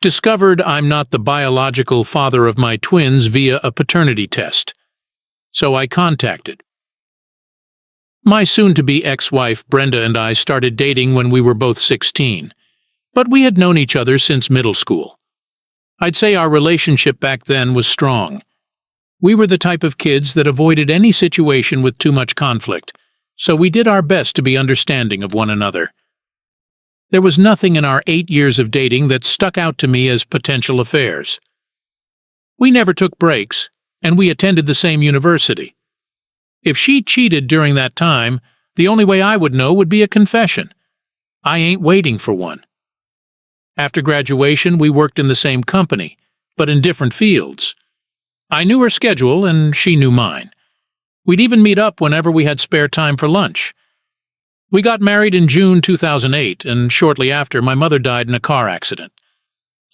Discovered I'm not the biological father of my twins via a paternity test. So I contacted. My soon-to-be ex-wife Brenda and I started dating when we were both 16, but we had known each other since middle school. I'd say our relationship back then was strong. We were the type of kids that avoided any situation with too much conflict, so we did our best to be understanding of one another. There was nothing in our 8 years of dating that stuck out to me as potential affairs. We never took breaks, and we attended the same university. If she cheated during that time, the only way I would know would be a confession. I ain't waiting for one. After graduation, we worked in the same company, but in different fields. I knew her schedule, and she knew mine. We'd even meet up whenever we had spare time for lunch. We got married in June 2008, and shortly after, my mother died in a car accident.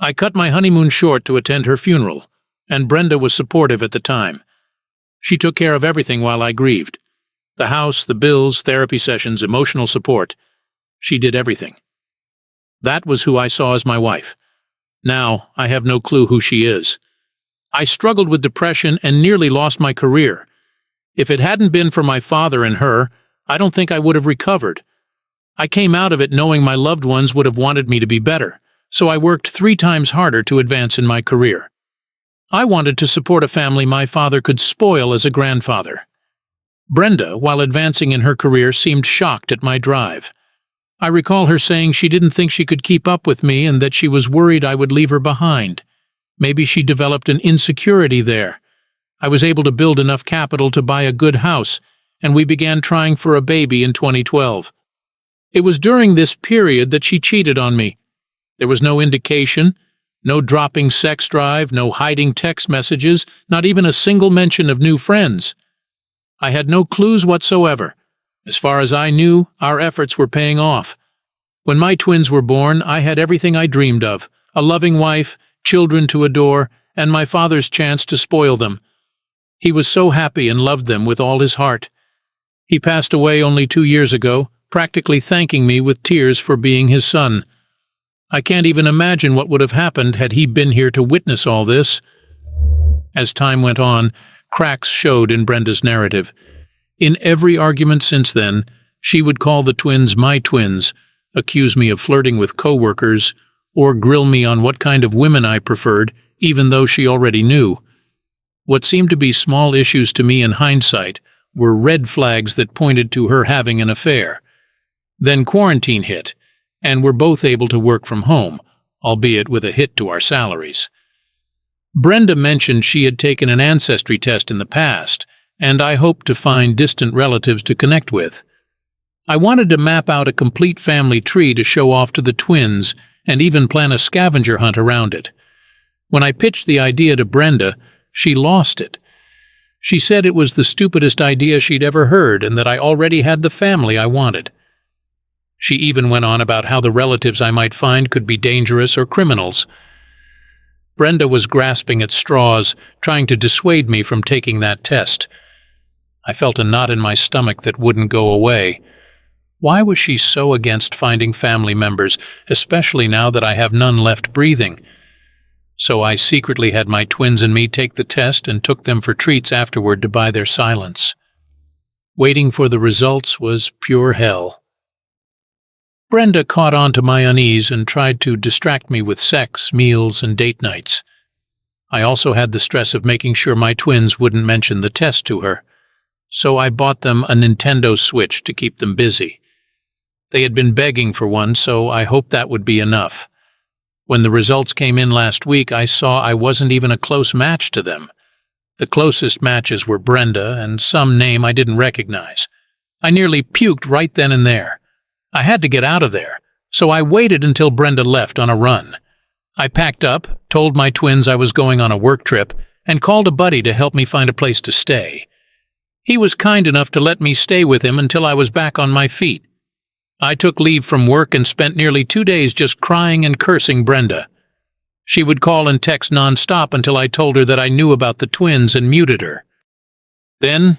I cut my honeymoon short to attend her funeral, and Brenda was supportive at the time. She took care of everything while I grieved. The house, the bills, therapy sessions, emotional support. She did everything. That was who I saw as my wife. Now, I have no clue who she is. I struggled with depression and nearly lost my career. If it hadn't been for my father and her, I don't think I would have recovered. I came out of it knowing my loved ones would have wanted me to be better, so I worked 3 times harder to advance in my career. I wanted to support a family my father could spoil as a grandfather. Brenda, while advancing in her career, seemed shocked at my drive. I recall her saying she didn't think she could keep up with me and that she was worried I would leave her behind. Maybe she developed an insecurity there. I was able to build enough capital to buy a good house, and we began trying for a baby in 2012. It was during this period that she cheated on me. There was no indication, no dropping sex drive, no hiding text messages, not even a single mention of new friends. I had no clues whatsoever. As far as I knew, our efforts were paying off. When my twins were born, I had everything I dreamed of: a loving wife, children to adore, and my father's chance to spoil them. He was so happy and loved them with all his heart. He passed away only 2 years ago, practically thanking me with tears for being his son. I can't even imagine what would have happened had he been here to witness all this. As time went on, cracks showed in Brenda's narrative. In every argument since then, she would call the twins my twins, accuse me of flirting with co-workers, or grill me on what kind of women I preferred, even though she already knew. What seemed to be small issues to me in hindsight were red flags that pointed to her having an affair. Then quarantine hit, and we're both able to work from home, albeit with a hit to our salaries. Brenda mentioned she had taken an ancestry test in the past, and I hoped to find distant relatives to connect with. I wanted to map out a complete family tree to show off to the twins and even plan a scavenger hunt around it. When I pitched the idea to Brenda, she lost it. She said it was the stupidest idea she'd ever heard and that I already had the family I wanted. She even went on about how the relatives I might find could be dangerous or criminals. Brenda was grasping at straws, trying to dissuade me from taking that test. I felt a knot in my stomach that wouldn't go away. Why was she so against finding family members, especially now that I have none left breathing? So I secretly had my twins and me take the test and took them for treats afterward to buy their silence. Waiting for the results was pure hell. Brenda caught on to my unease and tried to distract me with sex, meals, and date nights. I also had the stress of making sure my twins wouldn't mention the test to her, so I bought them a Nintendo Switch to keep them busy. They had been begging for one, so I hoped that would be enough. When the results came in last week, I saw I wasn't even a close match to them. The closest matches were Brenda and some name I didn't recognize. I nearly puked right then and there. I had to get out of there, so I waited until Brenda left on a run. I packed up, told my twins I was going on a work trip, and called a buddy to help me find a place to stay. He was kind enough to let me stay with him until I was back on my feet. I took leave from work and spent nearly 2 days just crying and cursing Brenda. She would call and text nonstop until I told her that I knew about the twins and muted her. Then,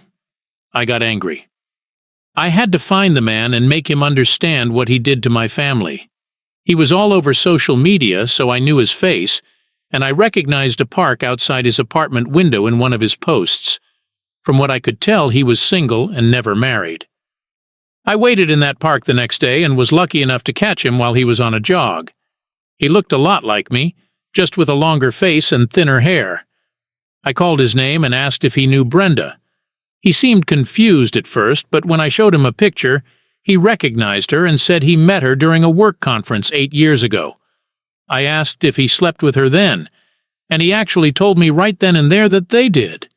I got angry. I had to find the man and make him understand what he did to my family. He was all over social media, so I knew his face, and I recognized a park outside his apartment window in one of his posts. From what I could tell, he was single and never married. I waited in that park the next day and was lucky enough to catch him while he was on a jog. He looked a lot like me, just with a longer face and thinner hair. I called his name and asked if he knew Brenda. He seemed confused at first, but when I showed him a picture, he recognized her and said he met her during a work conference 8 years ago. I asked if he slept with her then, and he actually told me right then and there that they did.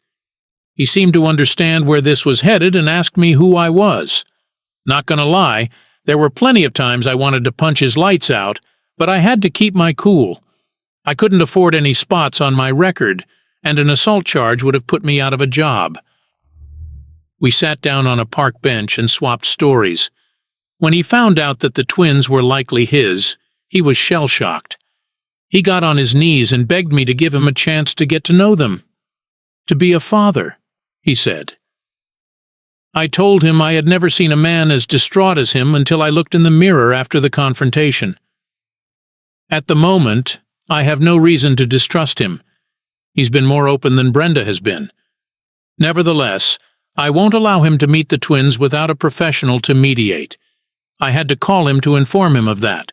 He seemed to understand where this was headed and asked me who I was. Not gonna lie, there were plenty of times I wanted to punch his lights out, but I had to keep my cool. I couldn't afford any spots on my record, and an assault charge would have put me out of a job. We sat down on a park bench and swapped stories. When he found out that the twins were likely his, he was shell-shocked. He got on his knees and begged me to give him a chance to get to know them. To be a father, he said. I told him I had never seen a man as distraught as him until I looked in the mirror after the confrontation. At the moment, I have no reason to distrust him. He's been more open than Brenda has been. Nevertheless, I won't allow him to meet the twins without a professional to mediate. I had to call him to inform him of that.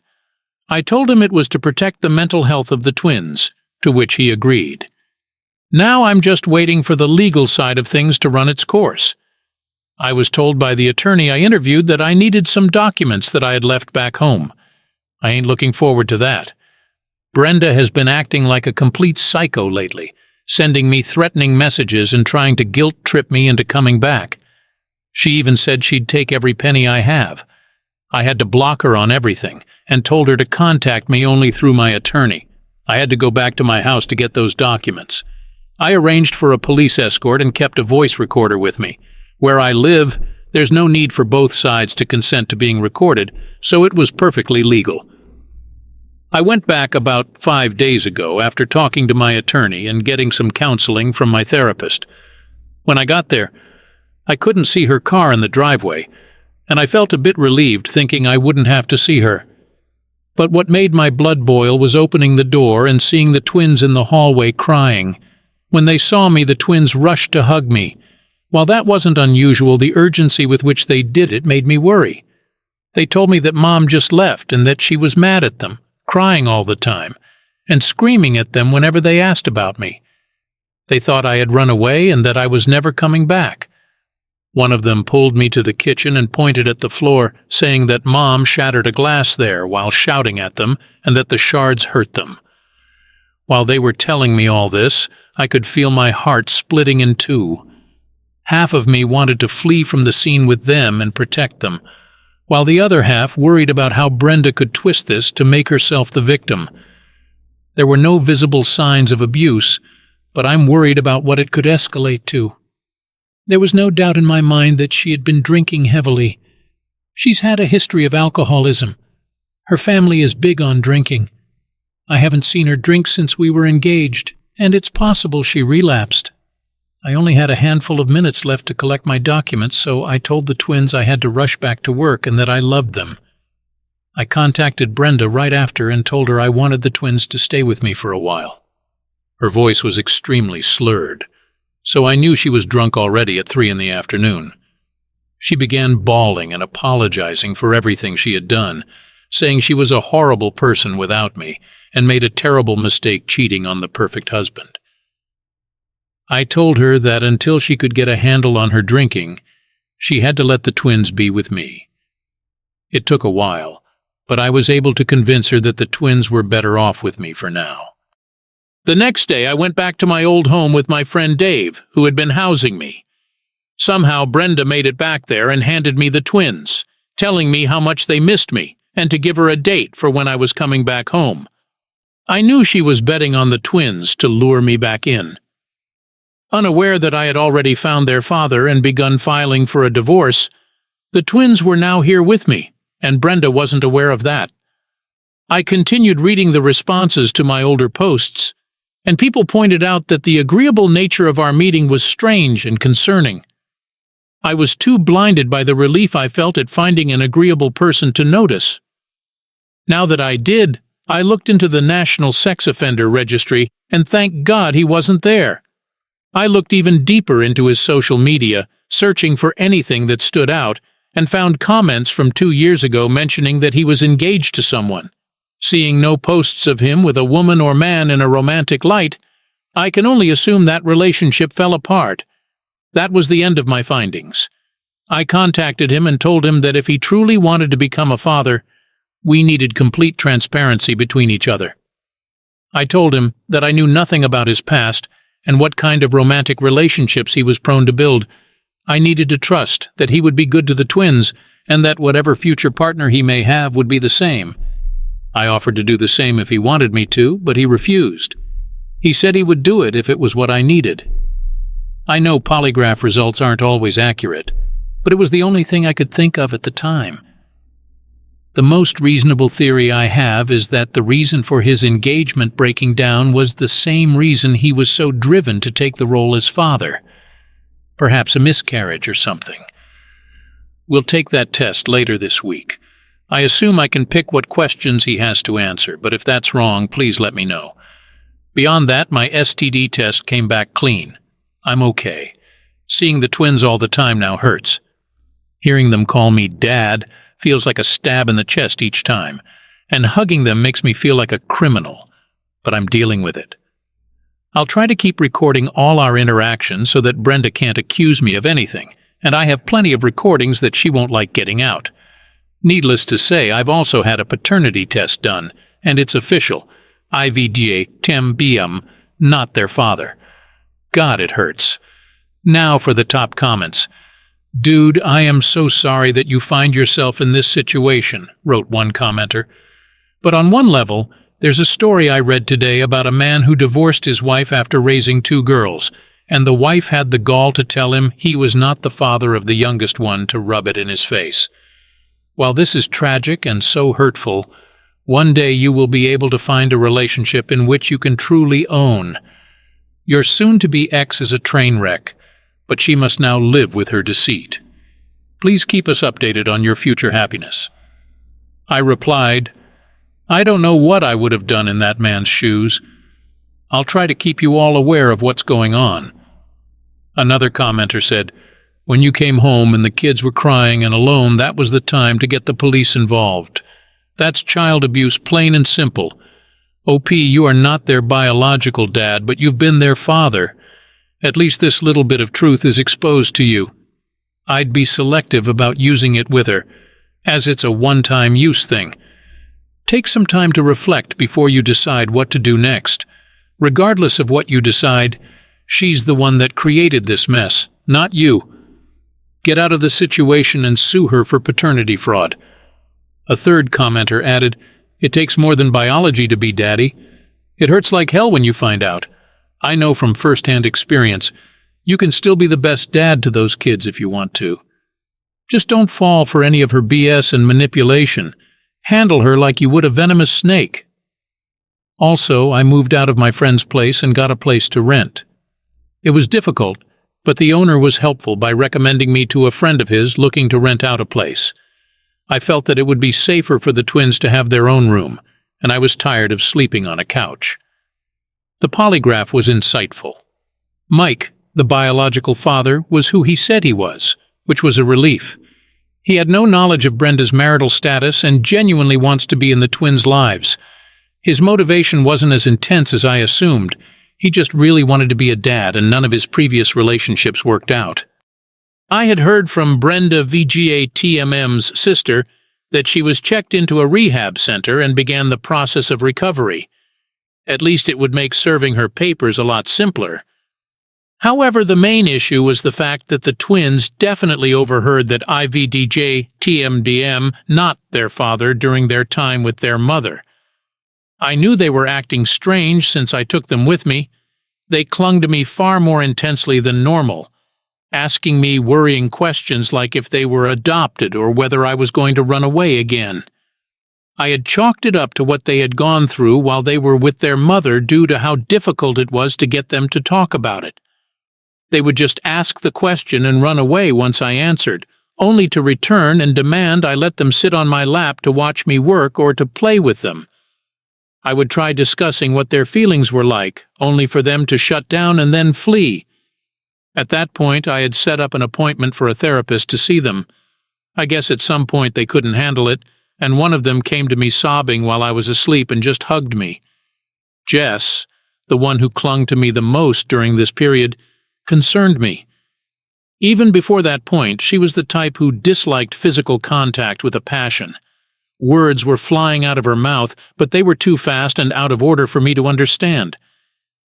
I told him it was to protect the mental health of the twins, to which he agreed. Now I'm just waiting for the legal side of things to run its course. I was told by the attorney I interviewed that I needed some documents that I had left back home. I ain't looking forward to that. Brenda has been acting like a complete psycho lately, sending me threatening messages and trying to guilt-trip me into coming back. She even said she'd take every penny I have. I had to block her on everything, and told her to contact me only through my attorney. I had to go back to my house to get those documents. I arranged for a police escort and kept a voice recorder with me. Where I live, there's no need for both sides to consent to being recorded, so it was perfectly legal. I went back about 5 days ago after talking to my attorney and getting some counseling from my therapist. When I got there, I couldn't see her car in the driveway, and I felt a bit relieved thinking I wouldn't have to see her. But what made my blood boil was opening the door and seeing the twins in the hallway crying. When they saw me, the twins rushed to hug me. While that wasn't unusual, the urgency with which they did it made me worry. They told me that Mom just left and that she was mad at them, crying all the time, and screaming at them whenever they asked about me. They thought I had run away and that I was never coming back. One of them pulled me to the kitchen and pointed at the floor, saying that Mom shattered a glass there while shouting at them and that the shards hurt them. While they were telling me all this, I could feel my heart splitting in two. Half of me wanted to flee from the scene with them and protect them, while the other half worried about how Brenda could twist this to make herself the victim. There were no visible signs of abuse, but I'm worried about what it could escalate to. There was no doubt in my mind that she had been drinking heavily. She's had a history of alcoholism. Her family is big on drinking. I haven't seen her drink since we were engaged, and it's possible she relapsed. I only had a handful of minutes left to collect my documents, so I told the twins I had to rush back to work and that I loved them. I contacted Brenda right after and told her I wanted the twins to stay with me for a while. Her voice was extremely slurred, so I knew she was drunk already at 3 in the afternoon. She began bawling and apologizing for everything she had done, saying she was a horrible person without me and made a terrible mistake cheating on the perfect husband. I told her that until she could get a handle on her drinking, she had to let the twins be with me. It took a while, but I was able to convince her that the twins were better off with me for now. The next day, I went back to my old home with my friend Dave, who had been housing me. Somehow, Brenda made it back there and handed me the twins, telling me how much they missed me and to give her a date for when I was coming back home. I knew she was betting on the twins to lure me back in. Unaware that I had already found their father and begun filing for a divorce, the twins were now here with me, and Brenda wasn't aware of that. I continued reading the responses to my older posts, and people pointed out that the agreeable nature of our meeting was strange and concerning. I was too blinded by the relief I felt at finding an agreeable person to notice. Now that I did, I looked into the National Sex Offender Registry, and thank God he wasn't there. I looked even deeper into his social media, searching for anything that stood out, and found comments from 2 years ago mentioning that he was engaged to someone. Seeing no posts of him with a woman or man in a romantic light, I can only assume that relationship fell apart. That was the end of my findings. I contacted him and told him that if he truly wanted to become a father, we needed complete transparency between each other. I told him that I knew nothing about his past and what kind of romantic relationships he was prone to build. I needed to trust that he would be good to the twins and that whatever future partner he may have would be the same. I offered to do the same if he wanted me to, but he refused. He said he would do it if it was what I needed. I know polygraph results aren't always accurate, but it was the only thing I could think of at the time. The most reasonable theory I have is that the reason for his engagement breaking down was the same reason he was so driven to take the role as father. Perhaps a miscarriage or something. We'll take that test later this week. I assume I can pick what questions he has to answer, but if that's wrong, please let me know. Beyond that, my STD test came back clean. I'm okay. Seeing the twins all the time now hurts. Hearing them call me Dad feels like a stab in the chest each time, and hugging them makes me feel like a criminal, but I'm dealing with it. I'll try to keep recording all our interactions so that Brenda can't accuse me of anything, and I have plenty of recordings that she won't like getting out. Needless to say, I've also had a paternity test done, and it's official. IDOWorkHereLady, not their father. God, it hurts. Now for the top comments. "Dude, I am so sorry that you find yourself in this situation," wrote one commenter. But on one level, there's a story I read today about a man who divorced his wife after raising 2 girls, and the wife had the gall to tell him he was not the father of the youngest one to rub it in his face. While this is tragic and so hurtful, one day you will be able to find a relationship in which you can truly own. Your soon-to-be ex is a train wreck, but she must now live with her deceit. Please keep us updated on your future happiness. I replied, I don't know what I would have done in that man's shoes. I'll try to keep you all aware of what's going on. Another commenter said, when you came home and the kids were crying and alone, that was the time to get the police involved. That's child abuse, plain and simple. OP, you are not their biological dad, but you've been their father. At least this little bit of truth is exposed to you. I'd be selective about using it with her, as it's a one-time use thing. Take some time to reflect before you decide what to do next. Regardless of what you decide, she's the one that created this mess, not you. Get out of the situation and sue her for paternity fraud. A third commenter added, it takes more than biology to be daddy. It hurts like hell when you find out. I know from first-hand experience, you can still be the best dad to those kids if you want to. Just don't fall for any of her BS and manipulation. Handle her like you would a venomous snake. Also, I moved out of my friend's place and got a place to rent. It was difficult, but the owner was helpful by recommending me to a friend of his looking to rent out a place. I felt that it would be safer for the twins to have their own room, and I was tired of sleeping on a couch. The polygraph was insightful. Mike, the biological father, was who he said he was, which was a relief. He had no knowledge of Brenda's marital status and genuinely wants to be in the twins' lives. His motivation wasn't as intense as I assumed. He just really wanted to be a dad, and none of his previous relationships worked out. I had heard from Brenda VGA-TMM's sister that she was checked into a rehab center and began the process of recovery. At least it would make serving her papers a lot simpler. However, the main issue was the fact that the twins definitely overheard that IVDJ-TMDM not their father during their time with their mother. I knew they were acting strange since I took them with me. They clung to me far more intensely than normal, asking me worrying questions like if they were adopted or whether I was going to run away again. I had chalked it up to what they had gone through while they were with their mother due to how difficult it was to get them to talk about it. They would just ask the question and run away once I answered, only to return and demand I let them sit on my lap to watch me work or to play with them. I would try discussing what their feelings were like, only for them to shut down and then flee. At that point, I had set up an appointment for a therapist to see them. I guess at some point they couldn't handle it, and one of them came to me sobbing while I was asleep and just hugged me. Jess, the one who clung to me the most during this period, concerned me. Even before that point, she was the type who disliked physical contact with a passion. Words were flying out of her mouth, but they were too fast and out of order for me to understand.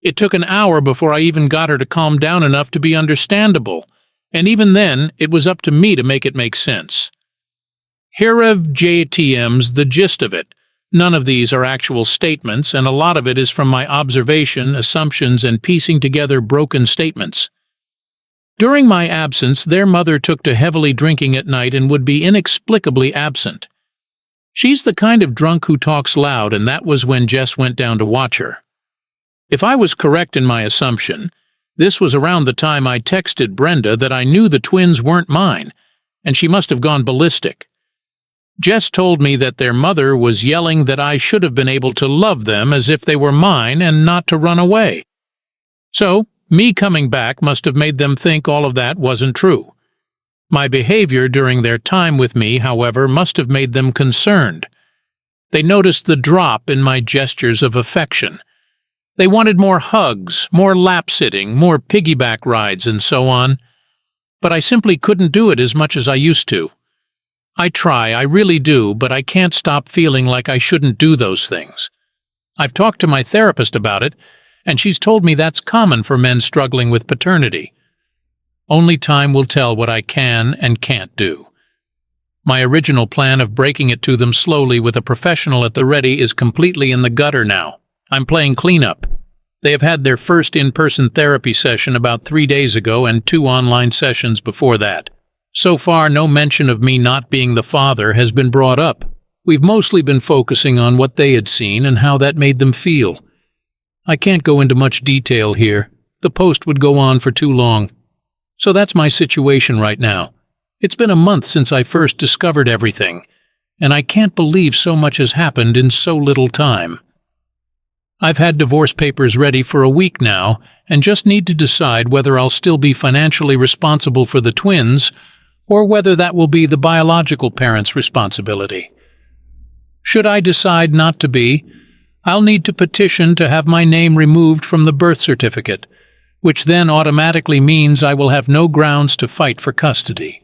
It took an hour before I even got her to calm down enough to be understandable, and even then, it was up to me to make it make sense. JTM's the gist of it. None of these are actual statements, and a lot of it is from my observation, assumptions, and piecing together broken statements. During my absence, their mother took to heavily drinking at night and would be inexplicably absent. She's the kind of drunk who talks loud, and that was when Jess went down to watch her. If I was correct in my assumption, this was around the time I texted Brenda that I knew the twins weren't mine, and she must have gone ballistic. Jess told me that their mother was yelling that I should have been able to love them as if they were mine and not to run away. So, me coming back must have made them think all of that wasn't true. My behavior during their time with me, however, must have made them concerned. They noticed the drop in my gestures of affection. They wanted more hugs, more lap-sitting, more piggyback rides, and so on. But I simply couldn't do it as much as I used to. I try, I really do, but I can't stop feeling like I shouldn't do those things. I've talked to my therapist about it, and she's told me that's common for men struggling with paternity. Only time will tell what I can and can't do. My original plan of breaking it to them slowly with a professional at the ready is completely in the gutter now. I'm playing cleanup. They have had their first in-person therapy session about 3 days ago and 2 online sessions before that. So far, no mention of me not being the father has been brought up. We've mostly been focusing on what they had seen and how that made them feel. I can't go into much detail here. The post would go on for too long. So that's my situation right now. It's been a month since I first discovered everything, and I can't believe so much has happened in so little time. I've had divorce papers ready for a week now, and just need to decide whether I'll still be financially responsible for the twins, or whether that will be the biological parents' responsibility. Should I decide not to be, I'll need to petition to have my name removed from the birth certificate, which then automatically means I will have no grounds to fight for custody.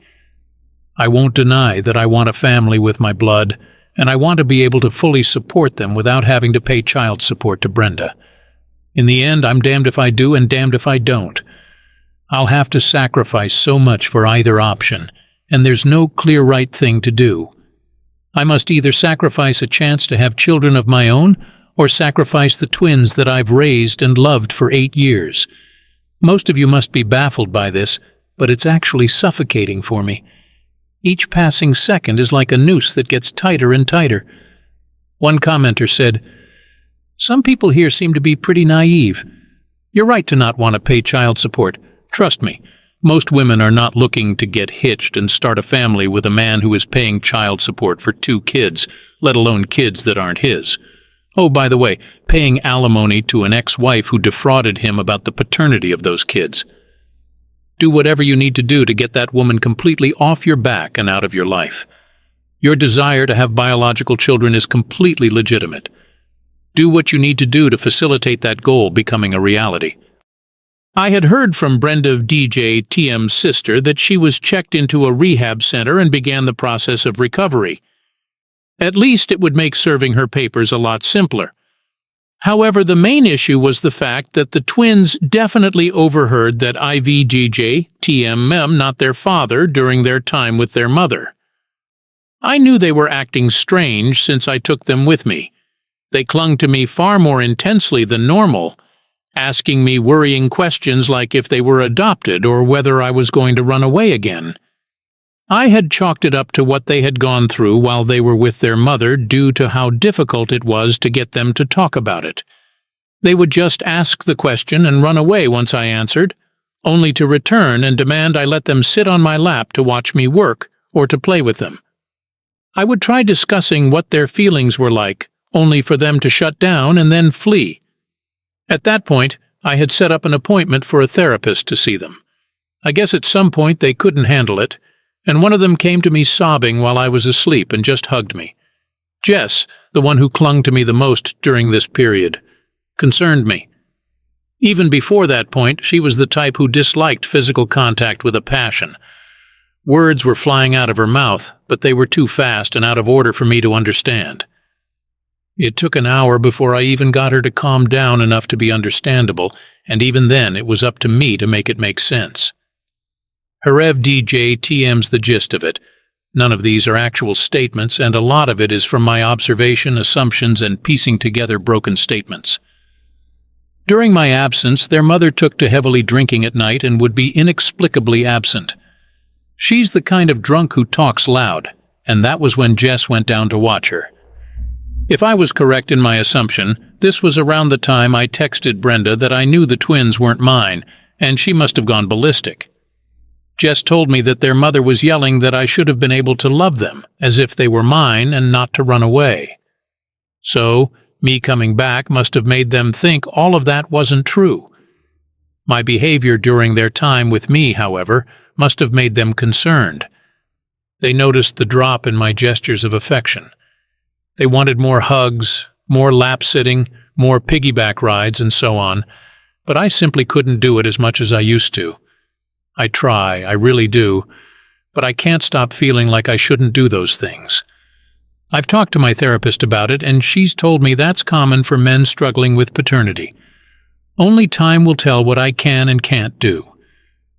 I won't deny that I want a family with my blood, and I want to be able to fully support them without having to pay child support to Brenda. In the end, I'm damned if I do and damned if I don't. I'll have to sacrifice so much for either option, and there's no clear right thing to do. I must either sacrifice a chance to have children of my own, or sacrifice the twins that I've raised and loved for 8 years. Most of you must be baffled by this, but it's actually suffocating for me. Each passing second is like a noose that gets tighter and tighter. One commenter said, "Some people here seem to be pretty naive. You're right to not want to pay child support. Trust me, most women are not looking to get hitched and start a family with a man who is paying child support for 2 kids, let alone kids that aren't his. Oh, by the way, paying alimony to an ex-wife who defrauded him about the paternity of those kids. Do whatever you need to do to get that woman completely off your back and out of your life. Your desire to have biological children is completely legitimate. Do what you need to do to facilitate that goal becoming a reality." I had heard from Brenda TM's sister that she was checked into a rehab center and began the process of recovery. At least it would make serving her papers a lot simpler. However, the main issue was the fact that the twins definitely overheard that TM not their father during their time with their mother. I knew they were acting strange since I took them with me. They clung to me far more intensely than normal, asking me worrying questions like if they were adopted or whether I was going to run away again. I had chalked it up to what they had gone through while they were with their mother due to how difficult it was to get them to talk about it. They would just ask the question and run away once I answered, only to return and demand I let them sit on my lap to watch me work or to play with them. I would try discussing what their feelings were like, only for them to shut down and then flee. At that point, I had set up an appointment for a therapist to see them. I guess at some point they couldn't handle it, and one of them came to me sobbing while I was asleep and just hugged me. Jess, the one who clung to me the most during this period, concerned me. Even before that point, she was the type who disliked physical contact with a passion. Words were flying out of her mouth, but they were too fast and out of order for me to understand. It took an hour before I even got her to calm down enough to be understandable, and even then it was up to me to make it make sense. Harev DJ TM's the gist of it. None of these are actual statements, and a lot of it is from my observation, assumptions, and piecing together broken statements. During my absence, their mother took to heavily drinking at night and would be inexplicably absent. She's the kind of drunk who talks loud, and that was when Jess went down to watch her. If I was correct in my assumption, this was around the time I texted Brenda that I knew the twins weren't mine, and she must have gone ballistic. Jess told me that their mother was yelling that I should have been able to love them, as if they were mine and not to run away. So, me coming back must have made them think all of that wasn't true. My behavior during their time with me, however, must have made them concerned. They noticed the drop in my gestures of affection. They wanted more hugs, more lap-sitting, more piggyback rides, and so on, but I simply couldn't do it as much as I used to. I try, I really do, but I can't stop feeling like I shouldn't do those things. I've talked to my therapist about it, and she's told me that's common for men struggling with paternity. Only time will tell what I can and can't do.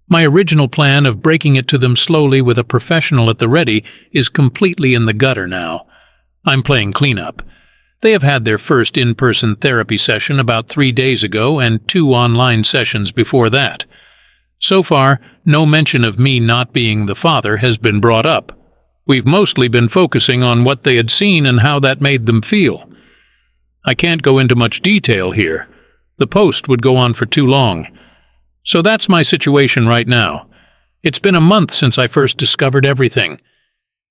My original plan of breaking it to them slowly with a professional at the ready is completely in the gutter now. I'm playing cleanup. They have had their first in-person therapy session about 3 days ago and 2 online sessions before that. So far, no mention of me not being the father has been brought up. We've mostly been focusing on what they had seen and how that made them feel. I can't go into much detail here. The post would go on for too long. So that's my situation right now. It's been a month since I first discovered everything,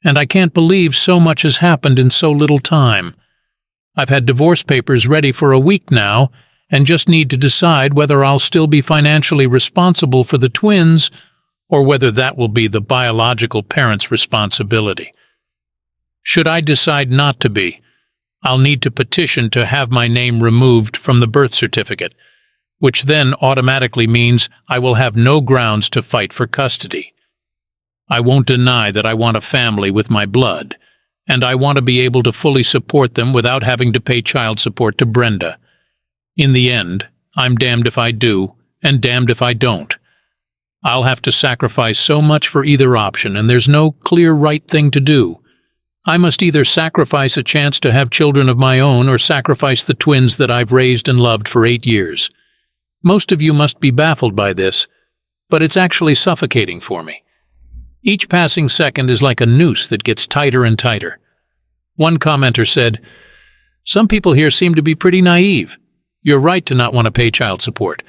and I can't believe so much has happened in so little time. I've had divorce papers ready for a week now, and just need to decide whether I'll still be financially responsible for the twins or whether that will be the biological parent's responsibility. Should I decide not to be, I'll need to petition to have my name removed from the birth certificate, which then automatically means I will have no grounds to fight for custody. I won't deny that I want a family with my blood, and I want to be able to fully support them without having to pay child support to Brenda. In the end, I'm damned if I do, and damned if I don't. I'll have to sacrifice so much for either option, and there's no clear right thing to do. I must either sacrifice a chance to have children of my own or sacrifice the twins that I've raised and loved for 8 years. Most of you must be baffled by this, but it's actually suffocating for me. Each passing second is like a noose that gets tighter and tighter. One commenter said, "Some people here seem to be pretty naive. You're right to not want to pay child support.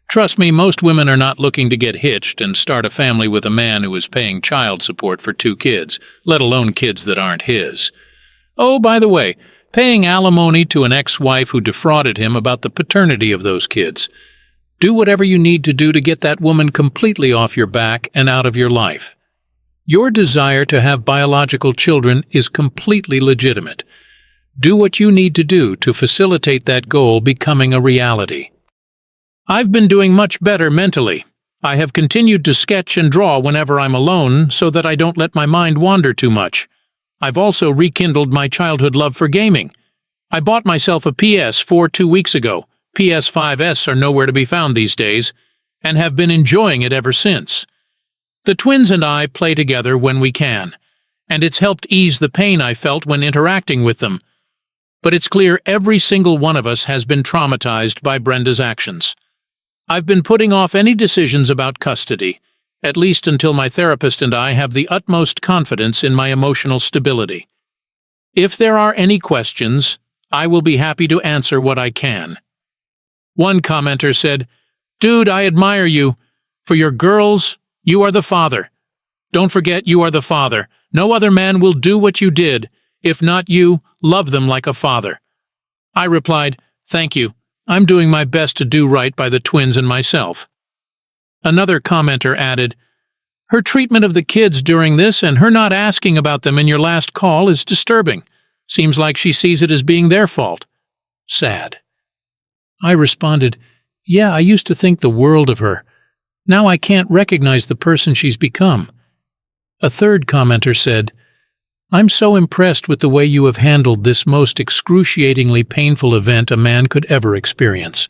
Trust me, most women are not looking to get hitched and start a family with a man who is paying child support for 2 kids, let alone kids that aren't his. Oh, by the way, paying alimony to an ex-wife who defrauded him about the paternity of those kids. Do whatever you need to do to get that woman completely off your back and out of your life. Your desire to have biological children is completely legitimate. Do what you need to do to facilitate that goal becoming a reality." I've been doing much better mentally. I have continued to sketch and draw whenever I'm alone so that I don't let my mind wander too much. I've also rekindled my childhood love for gaming. I bought myself a PS4 2 weeks ago. PS5s are nowhere to be found these days, and have been enjoying it ever since. The twins and I play together when we can, and it's helped ease the pain I felt when interacting with them. But it's clear every single one of us has been traumatized by Brenda's actions. I've been putting off any decisions about custody, at least until my therapist and I have the utmost confidence in my emotional stability. If there are any questions, I will be happy to answer what I can. One commenter said, "Dude, I admire you. For your girls, you are the father. Don't forget you are the father, No other man will do what you did. If not you, love them like a father." I replied, "Thank you. I'm doing my best to do right by the twins and myself." Another commenter added, "Her treatment of the kids during this and her not asking about them in your last call is disturbing. Seems like she sees it as being their fault. Sad." I responded, "Yeah, I used to think the world of her. Now I can't recognize the person she's become." A third commenter said, "I'm so impressed with the way you have handled this most excruciatingly painful event a man could ever experience.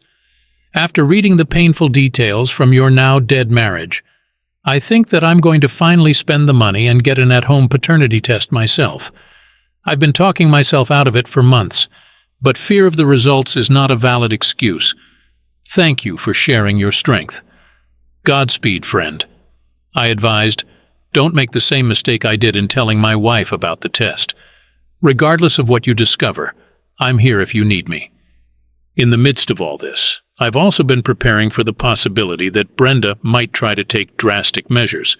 After reading the painful details from your now dead marriage, I think that I'm going to finally spend the money and get an at-home paternity test myself. I've been talking myself out of it for months, but fear of the results is not a valid excuse. Thank you for sharing your strength. Godspeed, friend." I advised, "Don't make the same mistake I did in telling my wife about the test. Regardless of what you discover, I'm here if you need me." In the midst of all this, I've also been preparing for the possibility that Brenda might try to take drastic measures.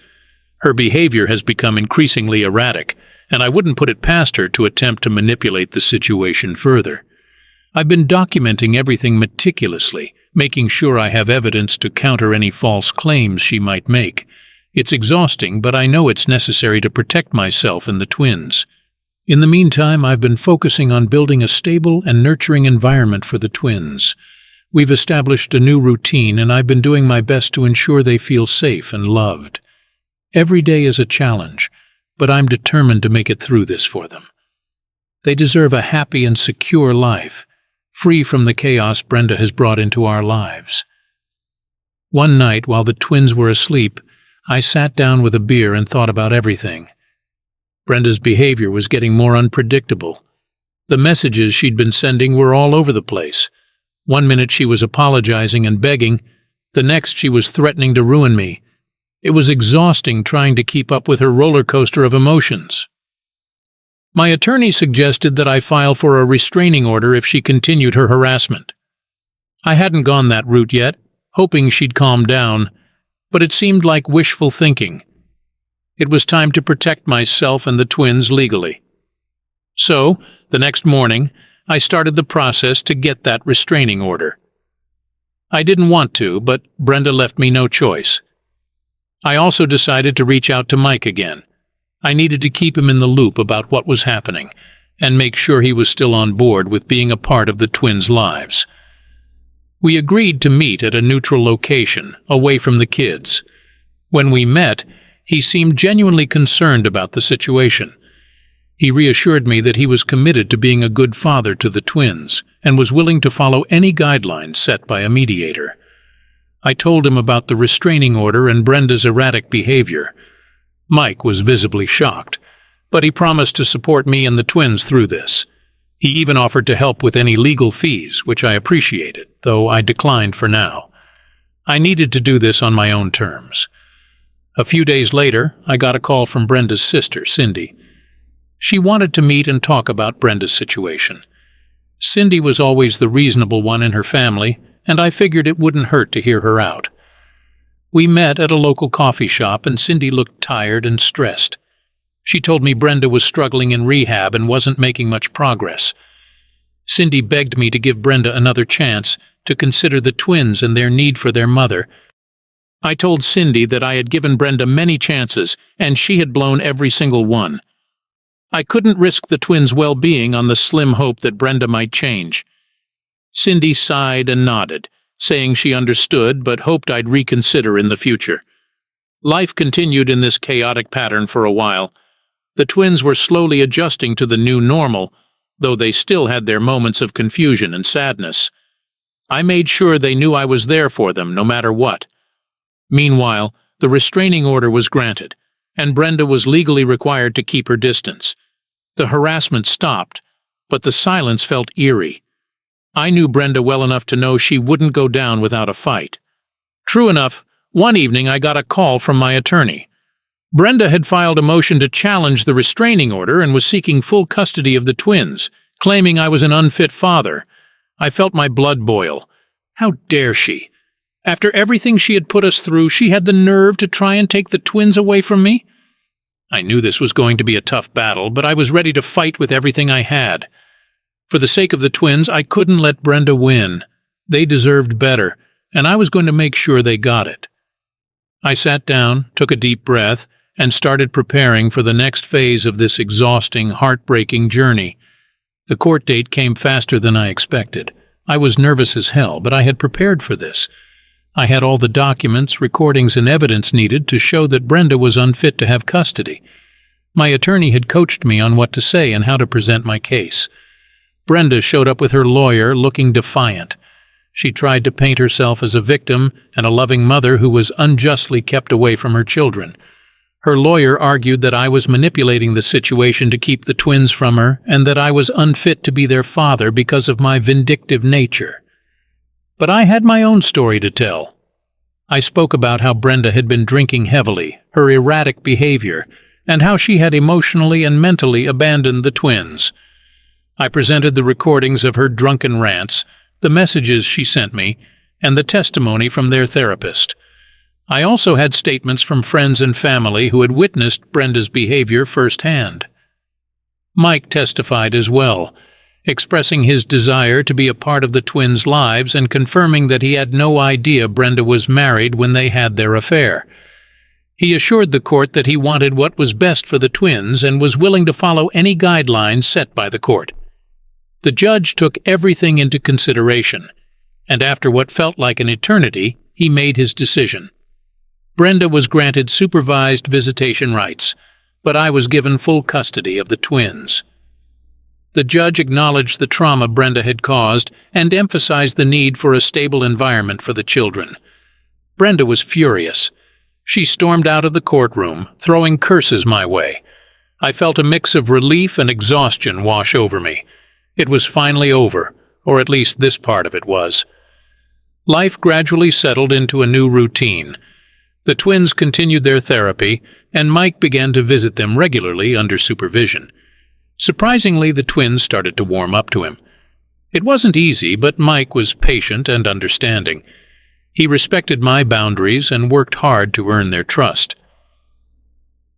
Her behavior has become increasingly erratic, and I wouldn't put it past her to attempt to manipulate the situation further. I've been documenting everything meticulously, making sure I have evidence to counter any false claims she might make. It's exhausting, but I know it's necessary to protect myself and the twins. In the meantime, I've been focusing on building a stable and nurturing environment for the twins. We've established a new routine, and I've been doing my best to ensure they feel safe and loved. Every day is a challenge, but I'm determined to make it through this for them. They deserve a happy and secure life, free from the chaos Brenda has brought into our lives. One night, while the twins were asleep, I sat down with a beer and thought about everything. Brenda's behavior was getting more unpredictable. The messages she'd been sending were all over the place. One minute she was apologizing and begging, the next she was threatening to ruin me. It was exhausting trying to keep up with her roller coaster of emotions. My attorney suggested that I file for a restraining order if she continued her harassment. I hadn't gone that route yet, hoping she'd calm down, but it seemed like wishful thinking. It was time to protect myself and the twins legally. So, the next morning, I started the process to get that restraining order. I didn't want to, but Brenda left me no choice. I also decided to reach out to Mike again. I needed to keep him in the loop about what was happening and make sure he was still on board with being a part of the twins' lives. We agreed to meet at a neutral location, away from the kids. When we met, he seemed genuinely concerned about the situation. He reassured me that he was committed to being a good father to the twins and was willing to follow any guidelines set by a mediator. I told him about the restraining order and Brenda's erratic behavior. Mike was visibly shocked, but he promised to support me and the twins through this. He even offered to help with any legal fees, which I appreciated, though I declined for now. I needed to do this on my own terms. A few days later, I got a call from Brenda's sister, Cindy. She wanted to meet and talk about Brenda's situation. Cindy was always the reasonable one in her family, and I figured it wouldn't hurt to hear her out. We met at a local coffee shop, and Cindy looked tired and stressed. She told me Brenda was struggling in rehab and wasn't making much progress. Cindy begged me to give Brenda another chance, to consider the twins and their need for their mother. I told Cindy that I had given Brenda many chances, and she had blown every single one. I couldn't risk the twins' well-being on the slim hope that Brenda might change. Cindy sighed and nodded, saying she understood but hoped I'd reconsider in the future. Life continued in this chaotic pattern for a while. The twins were slowly adjusting to the new normal, though they still had their moments of confusion and sadness. I made sure they knew I was there for them, no matter what. Meanwhile, the restraining order was granted, and Brenda was legally required to keep her distance. The harassment stopped, but the silence felt eerie. I knew Brenda well enough to know she wouldn't go down without a fight. True enough, one evening I got a call from my attorney. Brenda had filed a motion to challenge the restraining order and was seeking full custody of the twins, claiming I was an unfit father. I felt my blood boil. How dare she? After everything she had put us through, she had the nerve to try and take the twins away from me? I knew this was going to be a tough battle, but I was ready to fight with everything I had. For the sake of the twins, I couldn't let Brenda win. They deserved better, and I was going to make sure they got it. I sat down, took a deep breath, and started preparing for the next phase of this exhausting, heartbreaking journey. The court date came faster than I expected. I was nervous as hell, but I had prepared for this. I had all the documents, recordings, and evidence needed to show that Brenda was unfit to have custody. My attorney had coached me on what to say and how to present my case. Brenda showed up with her lawyer, looking defiant. She tried to paint herself as a victim and a loving mother who was unjustly kept away from her children. Her lawyer argued that I was manipulating the situation to keep the twins from her and that I was unfit to be their father because of my vindictive nature. But I had my own story to tell. I spoke about how Brenda had been drinking heavily, her erratic behavior, and how she had emotionally and mentally abandoned the twins. I presented the recordings of her drunken rants, the messages she sent me, and the testimony from their therapist. I also had statements from friends and family who had witnessed Brenda's behavior firsthand. Mike testified as well, expressing his desire to be a part of the twins' lives and confirming that he had no idea Brenda was married when they had their affair. He assured the court that he wanted what was best for the twins and was willing to follow any guidelines set by the court. The judge took everything into consideration, and after what felt like an eternity, he made his decision. Brenda was granted supervised visitation rights, but I was given full custody of the twins. The judge acknowledged the trauma Brenda had caused and emphasized the need for a stable environment for the children. Brenda was furious. She stormed out of the courtroom, throwing curses my way. I felt a mix of relief and exhaustion wash over me. It was finally over, or at least this part of it was. Life gradually settled into a new routine. The twins continued their therapy, and Mike began to visit them regularly under supervision. Surprisingly, the twins started to warm up to him. It wasn't easy, but Mike was patient and understanding. He respected my boundaries and worked hard to earn their trust.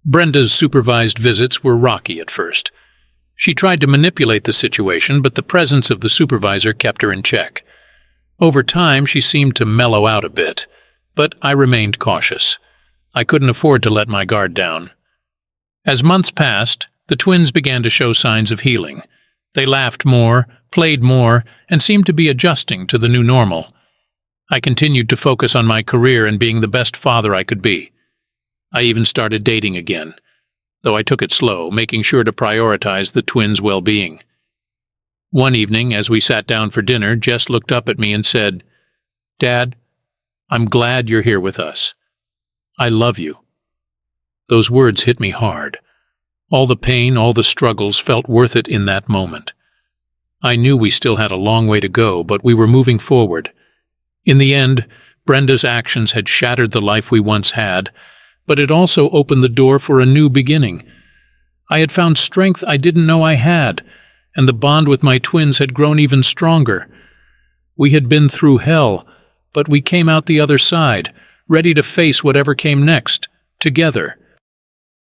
Brenda's supervised visits were rocky at first. She tried to manipulate the situation, but the presence of the supervisor kept her in check. Over time, she seemed to mellow out a bit, but I remained cautious. I couldn't afford to let my guard down. As months passed, the twins began to show signs of healing. They laughed more, played more, and seemed to be adjusting to the new normal. I continued to focus on my career and being the best father I could be. I even started dating again, though I took it slow, making sure to prioritize the twins' well-being. One evening, as we sat down for dinner, Jess looked up at me and said, "Dad, I'm glad you're here with us. I love you." Those words hit me hard. All the pain, all the struggles felt worth it in that moment. I knew we still had a long way to go, but we were moving forward. In the end, Brenda's actions had shattered the life we once had, but it also opened the door for a new beginning. I had found strength I didn't know I had, and the bond with my twins had grown even stronger. We had been through hell, but we came out the other side, ready to face whatever came next, together.